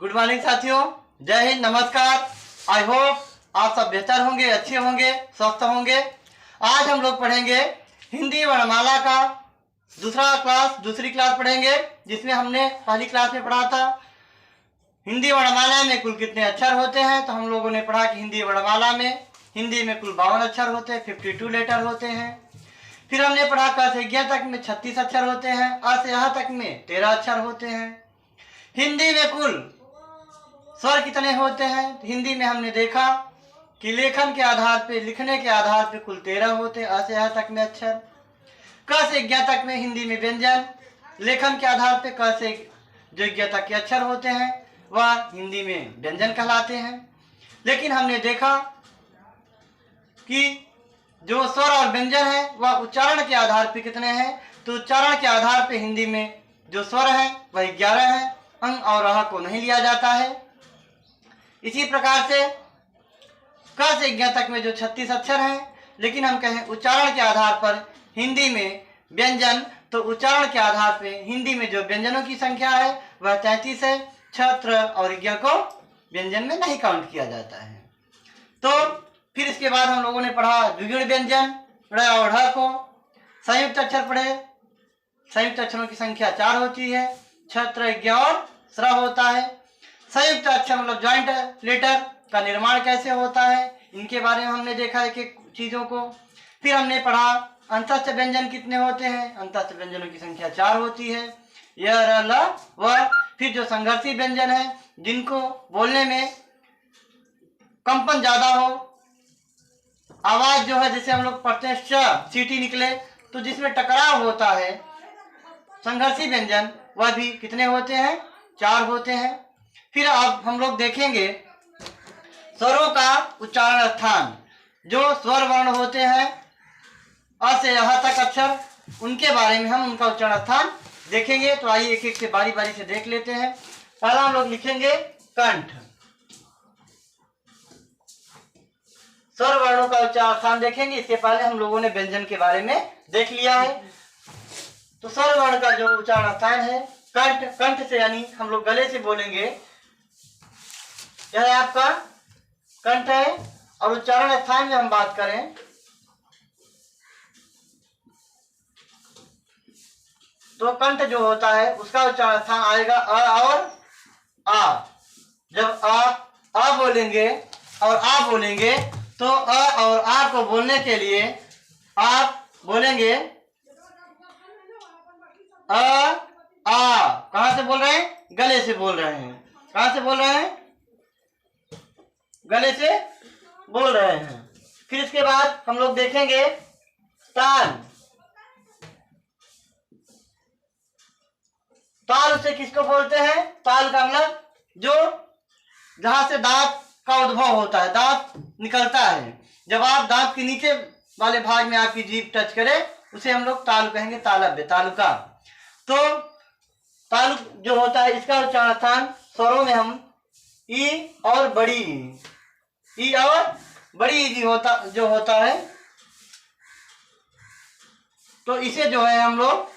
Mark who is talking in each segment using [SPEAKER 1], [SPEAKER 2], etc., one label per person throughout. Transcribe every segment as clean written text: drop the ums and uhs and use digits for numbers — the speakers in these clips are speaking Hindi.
[SPEAKER 1] गुड मॉर्निंग साथियों, जय हिंद, नमस्कार। आई होप आप सब बेहतर होंगे, अच्छे होंगे, स्वस्थ होंगे। आज हम लोग पढ़ेंगे हिंदी वर्णमाला का दूसरी क्लास पढ़ेंगे, जिसमें हमने पहली क्लास में पढ़ा था हिंदी वर्णमाला में कुल कितने अक्षर होते हैं। तो हम लोगों ने पढ़ा कि हिंदी वर्णमाला में हिंदी में कुल 52 अक्षर होते हैं, 52 लेटर होते हैं। फिर हमने पढ़ा क से ज्ञ तक में 36 अक्षर होते हैं, अ से अह तक में 13 अक्षर होते हैं। हिंदी में कुल स्वर कितने होते हैं। हिंदी में हमने देखा कि लेखन के आधार पे, लिखने के आधार पे कुल 13 होते हैं, अ से अह तक में अक्षर। क से ज्ञ तक में हिंदी में व्यंजन, लेखन के आधार पे क से जो ज्ञ तक के अक्षर होते हैं वह हिंदी में व्यंजन कहलाते हैं। लेकिन हमने देखा कि जो स्वर और व्यंजन है वह उच्चारण के आधार पे कितने हैं। तो उच्चारण के आधार पे हिंदी में जो स्वर है वह 11 है, अंग और अह को नहीं लिया जाता है। इसी प्रकार से क से ज्ञ तक में जो 36 अक्षर हैं, लेकिन हम कहें उच्चारण के आधार पर हिंदी में व्यंजन, तो उच्चारण के आधार पे हिंदी में जो व्यंजनों की संख्या है वह 33 है। छ, त्र और ज्ञ को व्यंजन में नहीं काउंट किया जाता है। तो फिर इसके बाद हम लोगों ने पढ़ा द्विगुण व्यंजन, ड़ और ढ को। संयुक्त अक्षर पढ़े, संयुक्त अक्षरों की संख्या 4 होती है, छ, त्र, ज्ञ और स्र होता है। संयुक्त अक्षर मतलब ज्वाइंट लेटर का निर्माण कैसे होता है, इनके बारे में हमने देखा एक एक चीजों को। फिर हमने पढ़ा अंतस्थ व्यंजन कितने होते हैं। अंतस्थ व्यंजनों की संख्या 4 होती है, य, र, ल, व। फिर जो संघर्षी व्यंजन है, जिनको बोलने में कंपन ज्यादा हो, आवाज जो है जैसे हम लोग पढ़ते हैं श, सीटी निकले, तो जिसमें टकराव होता है, संघर्षी व्यंजन, वह भी कितने होते हैं, 4 होते हैं। फिर अब हम लोग देखेंगे स्वरों का उच्चारण स्थान। जो स्वर वर्ण होते हैं अ से अह तक अक्षर, उनके बारे में हम उनका उच्चारण स्थान देखेंगे। तो आइए एक एक से बारी बारी से देख लेते हैं। पहला हम लोग लिखेंगे कंठ। स्वर वर्णों का उच्चारण स्थान देखेंगे, इसके पहले हम लोगों ने व्यंजन के बारे में देख लिया है। तो स्वर वर्ण का जो उच्चारण स्थान है कंठ, कंठ से यानी हम लोग गले से बोलेंगे, यह आपका कंठ है। और उच्चारण स्थान में हम बात करें तो कंठ जो होता है उसका उच्चारण स्थान आएगा अ और आ। जब आ बोलेंगे और आ बोलेंगे तो अ और आ को बोलने के लिए आप बोलेंगे अ आ। कहां से बोल रहे हैं, गले से बोल रहे हैं। कहां से बोल रहे हैं, गले से बोल रहे हैं। फिर इसके बाद हम लोग देखेंगे ताल। ताल से किसको बोलते हैं, ताल का मतलब जो जहां से दांत का उद्भव होता है, दांत निकलता है। जब आप दांत के नीचे वाले भाग में आपकी जीभ टच करे उसे हम लोग तालु कहेंगे, तालव्य, तालुका। तो तालु जो होता है इसका उच्चारण स्थान स्वरों में हम ई और बड़ी ई और बड़ी ई जो होता है, तो इसे जो है हम लोग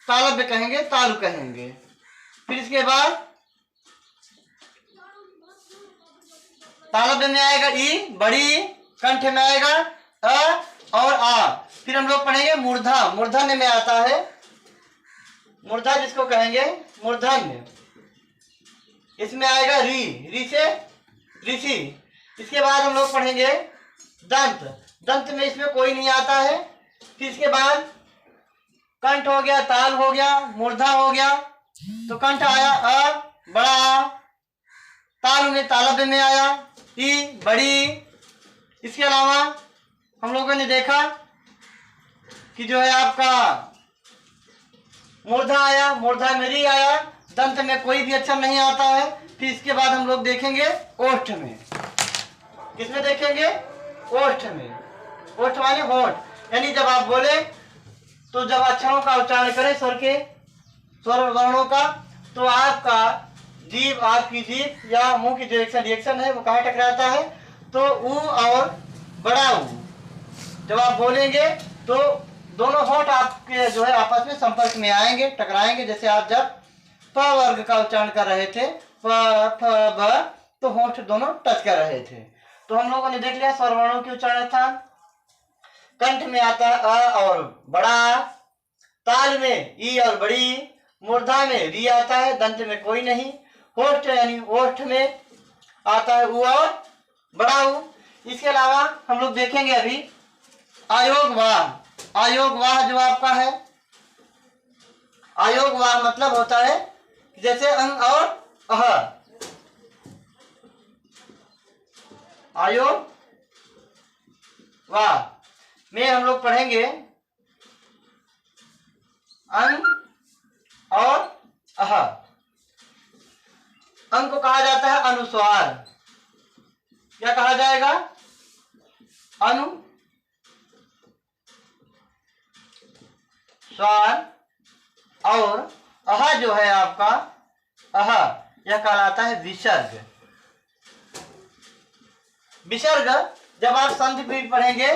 [SPEAKER 1] तालव्य कहेंगे, तालु कहेंगे। फिर इसके बाद तालव्य में आएगा ई, बड़ी, कंठ में आएगा अ और आ। फिर हम लोग पढ़ेंगे मूर्धा। मूर्धन्य में आता है, मूर्धा जिसको कहेंगे मूर्धन्य, इसमें आएगा री, री से ऋषि। इसके बाद हम लोग पढ़ेंगे दंत। दंत में इसमें कोई नहीं आता है। फिर इसके बाद कंठ हो गया, ताल हो गया, मूर्धा हो गया। तो कंठ आया अ, बड़ा आ। ताल में तालव्य में आया ई, बड़ी। इसके अलावा हम लोगों ने देखा कि जो है आपका मूर्धा आया, मूर्धा में री आया, दंत में कोई भी अक्षर नहीं आता है। फिर इसके बाद हम लोग देखेंगे ओष्ठ में। किसमें देखेंगे, ओष्ठ में। ओष्ठ माने होठ, यानी जब आप बोले तो जब अक्षरों का उच्चारण करें स्वर वर्णों का, तो आपका जीभ, आपकी जीभ या मुंह की जो रिएक्शन है वो कहाँ टकराता है, तो ऊ और बड़ा ऊ जब आप बोलेंगे तो दोनों होठ आपके जो है आपस में संपर्क में आएंगे, टकराएंगे। जैसे आप जब प वर्ग का उच्चारण कर रहे थे, प फ ब, तो होंठ दोनों टच कर रहे थे। तो हम लोगों ने देख लिया स्वर वर्णों के उच्चारण स्थान। कंठ में आता है अ और बड़ा, ताल में ई और बड़ी, मूर्धा में री आता है, दंत में कोई नहीं, होठ यानी ओठ में आता है उ और बड़ा उ। इसके अलावा हम लोग देखेंगे अभी आयोग वाह। आयोग वाह जो आपका है, आयोग वाह मतलब होता है जैसे अंग और अह। आयोग वाह में हम लोग पढ़ेंगे अंग और अह। अंग को कहा जाता है अनुस्वार। क्या कहा जाएगा? अनुस्वार। और अह जो है आपका, अह यह कहलाता है विसर्ग। विसर्ग जब आप संधि भी पढ़ेंगे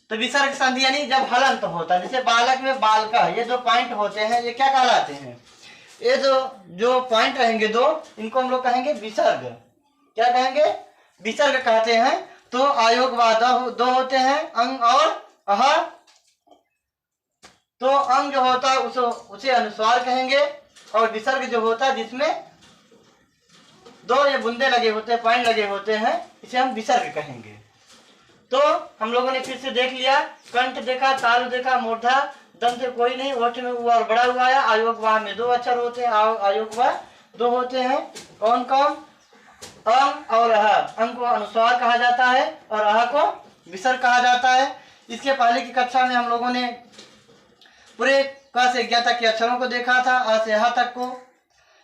[SPEAKER 1] तो विसर्ग संधि यानी जब हलंत होता है, जैसे बालक में बालका, ये दो पॉइंट होते हैं, ये क्या कहलाते हैं? ये जो पॉइंट रहेंगे दो, इनको हम लोग कहेंगे विसर्ग। क्या कहेंगे? विसर्ग कहते हैं। तो आयोग दो होते हैं, अंग और अह। तो अंग जो होता है उसे अनुस्वार कहेंगे, और विसर्ग जो होता है जिसमें दो ये बूंदे लगे होते हैं, पॉइंट लगे होते हैं, इसे हम विसर्ग कहेंगे। तो हम लोगों ने फिर से देख लिया, कंठ देखा, तालु देखा, मूर्धा, दंत कोई नहीं, ओठ में उ और बड़ा हुआ आया। आयोग वाह में दो अक्षर होते हैं, आयोग वाह दो होते हैं। कौन कौन? अंग और अह। अंग को अनुस्वार कहा जाता है और अह को विसर्ग कहा जाता है। इसके पहले की कक्षा में हम लोगों ने पूरे क से 11 तक के अक्षरों को देखा था, अ से ह तक को।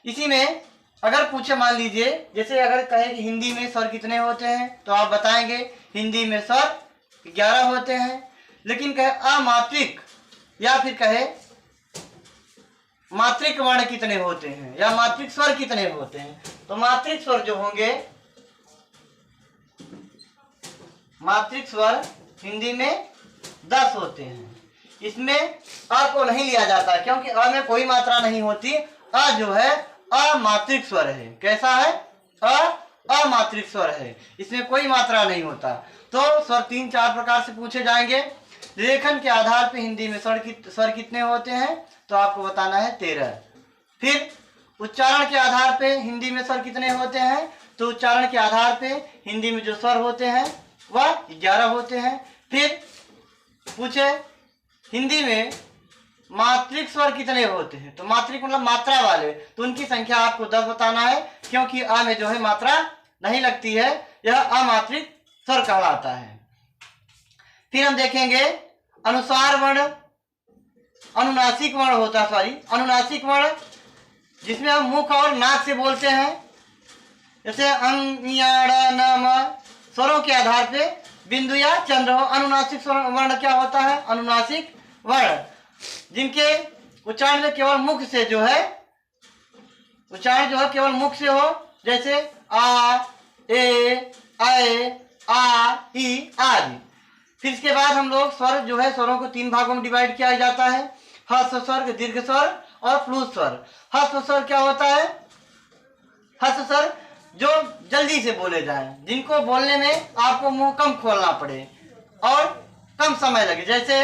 [SPEAKER 1] इसी में अगर पूछे, मान लीजिए जैसे अगर कहे कि हिंदी में स्वर कितने होते हैं, तो आप बताएंगे हिंदी में स्वर 11 होते हैं। लेकिन कहे अमात्रिक या फिर कहे मात्रिक वर्ण कितने होते हैं या मात्रिक स्वर कितने होते हैं, तो मात्रिक स्वर जो होंगे, मात्रिक स्वर हिंदी में 10 होते हैं। इसमें अ को नहीं लिया जाता क्योंकि अ में कोई मात्रा नहीं होती। अ जो है अमात्रिक स्वर है। कैसा है? अमात्रिक स्वर है, इसमें कोई मात्रा नहीं होता। तो स्वर 3-4 प्रकार से पूछे जाएंगे। लेखन के आधार पे हिंदी में स्वर कितने होते हैं, तो आपको बताना है 13। फिर उच्चारण के आधार पे हिंदी में स्वर कितने होते हैं, तो उच्चारण के आधार पे हिंदी में जो स्वर होते हैं वह 11 होते हैं। फिर पूछे हिंदी में मात्रिक स्वर कितने होते हैं, तो मात्रिक मतलब मात्रा वाले, तो उनकी संख्या आपको 10 बताना है, क्योंकि अ में जो है मात्रा नहीं लगती है, यह अमात्रिक स्वर कहलाता है। फिर हम देखेंगे अनुस्वार वर्ण, अनुनासिक वर्ण होता है, सॉरी अनुनासिक वर्ण, जिसमें हम मुख और नाक से बोलते हैं। जैसे अंग, ञ, न, म स्वरों के आधार पे बिंदु या चंद्र हो। अनुनासिक वर्ण क्या होता है? अनुनासिक वर्ण जिनके उच्चारण में केवल मुख से जो है, उच्चारण जो है केवल मुख से हो, जैसे आ, ए, ऐ, आ, ई आदि। फिर इसके बाद हम लोग स्वर जो है, स्वरों को 3 भागों में डिवाइड किया जाता है, ह्रस्व स्वर, दीर्घ स्वर और प्लुत स्वर। ह्रस्व स्वर क्या होता है? ह्रस्व स्वर जो जल्दी से बोले जाएं, जिनको बोलने में आपको मुंह कम खोलना पड़े और कम समय लगे, जैसे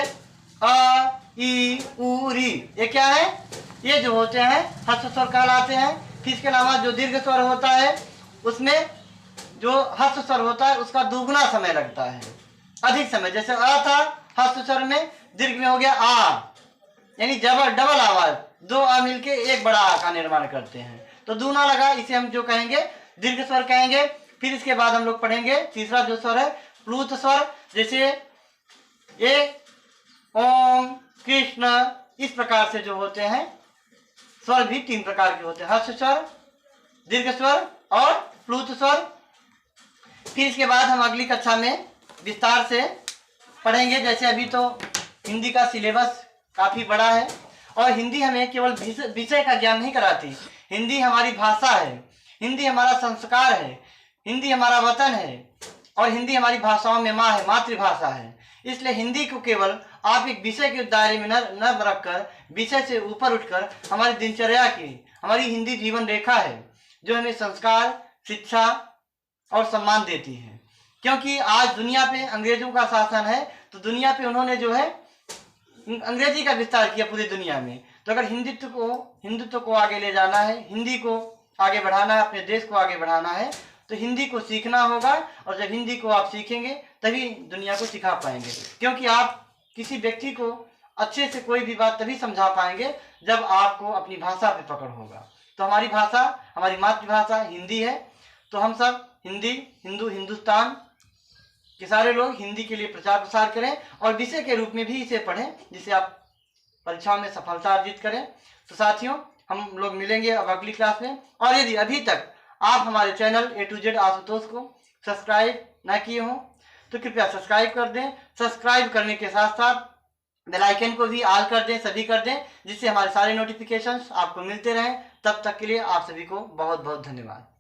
[SPEAKER 1] अ, ई, उ, री, ये क्या है? ये जो होते हैं ह्रस्व स्वर कहलाते हैं। फिर इसके अलावा जो दीर्घ स्वर होता है, उसमें जो ह्रस्व स्वर होता है उसका दुगना समय लगता है, अधिक समय। जैसे अ था ह्रस्व स्वर में, दीर्घ में हो गया आ, यानी डबल आवाज, 2 आ मिलके एक बड़ा आ का निर्माण करते हैं, तो दूना लगा, इसे हम जो कहेंगे दीर्घ स्वर कहेंगे। फिर इसके बाद हम लोग पढ़ेंगे तीसरा जो स्वर है प्लुत स्वर, जैसे ए, ओम, कृष्ण, इस प्रकार से जो होते हैं स्वर भी 3 प्रकार के होते हैं, ह्रस्व स्वर, दीर्घ स्वर और प्लुत स्वर। फिर इसके बाद हम अगली कक्षा में विस्तार से पढ़ेंगे। जैसे अभी तो हिंदी का सिलेबस काफ़ी बड़ा है और हिंदी हमें केवल विषय का ज्ञान नहीं कराती, हिंदी हमारी भाषा है, हिंदी हमारा संस्कार है, हिंदी हमारा वतन है और हिंदी हमारी भाषाओं में माँ है, मातृभाषा है। इसलिए हिंदी को केवल आप एक विषय के दायरे में न रखकर, विषय से ऊपर उठकर हमारी दिनचर्या की, हमारी हिंदी जीवन रेखा है जो हमें संस्कार, शिक्षा और सम्मान देती है। क्योंकि आज दुनिया पे अंग्रेजों का शासन है, तो दुनिया पे उन्होंने जो है अंग्रेजी का विस्तार किया पूरी दुनिया में। तो अगर हिंदुत्व को आगे ले जाना है, हिंदी को आगे बढ़ाना है, अपने देश को आगे बढ़ाना है, तो हिंदी को सीखना होगा। और जब हिंदी को आप सीखेंगे तभी दुनिया को सिखा पाएंगे। क्योंकि आप किसी व्यक्ति को अच्छे से कोई भी बात तभी समझा पाएंगे जब आपको अपनी भाषा पे पकड़ होगा। तो हमारी भाषा, हमारी मातृभाषा हिंदी है। तो हम सब हिंदुस्तान के सारे लोग हिंदी के लिए प्रचार प्रसार करें और विषय के रूप में भी इसे पढ़ें, जिससे आप परीक्षा में सफलता अर्जित करें। तो साथियों, हम लोग मिलेंगे अब अगली क्लास में। और यदि अभी तक आप हमारे channel A to Z Ashutosh को सब्सक्राइब ना किए हों तो कृपया सब्सक्राइब कर दें। सब्सक्राइब करने के साथ साथ बेल आइकन को भी ऑल कर दें, सभी कर दें, जिससे हमारे सारे नोटिफिकेशंस आपको मिलते रहें। तब तक के लिए आप सभी को बहुत बहुत धन्यवाद।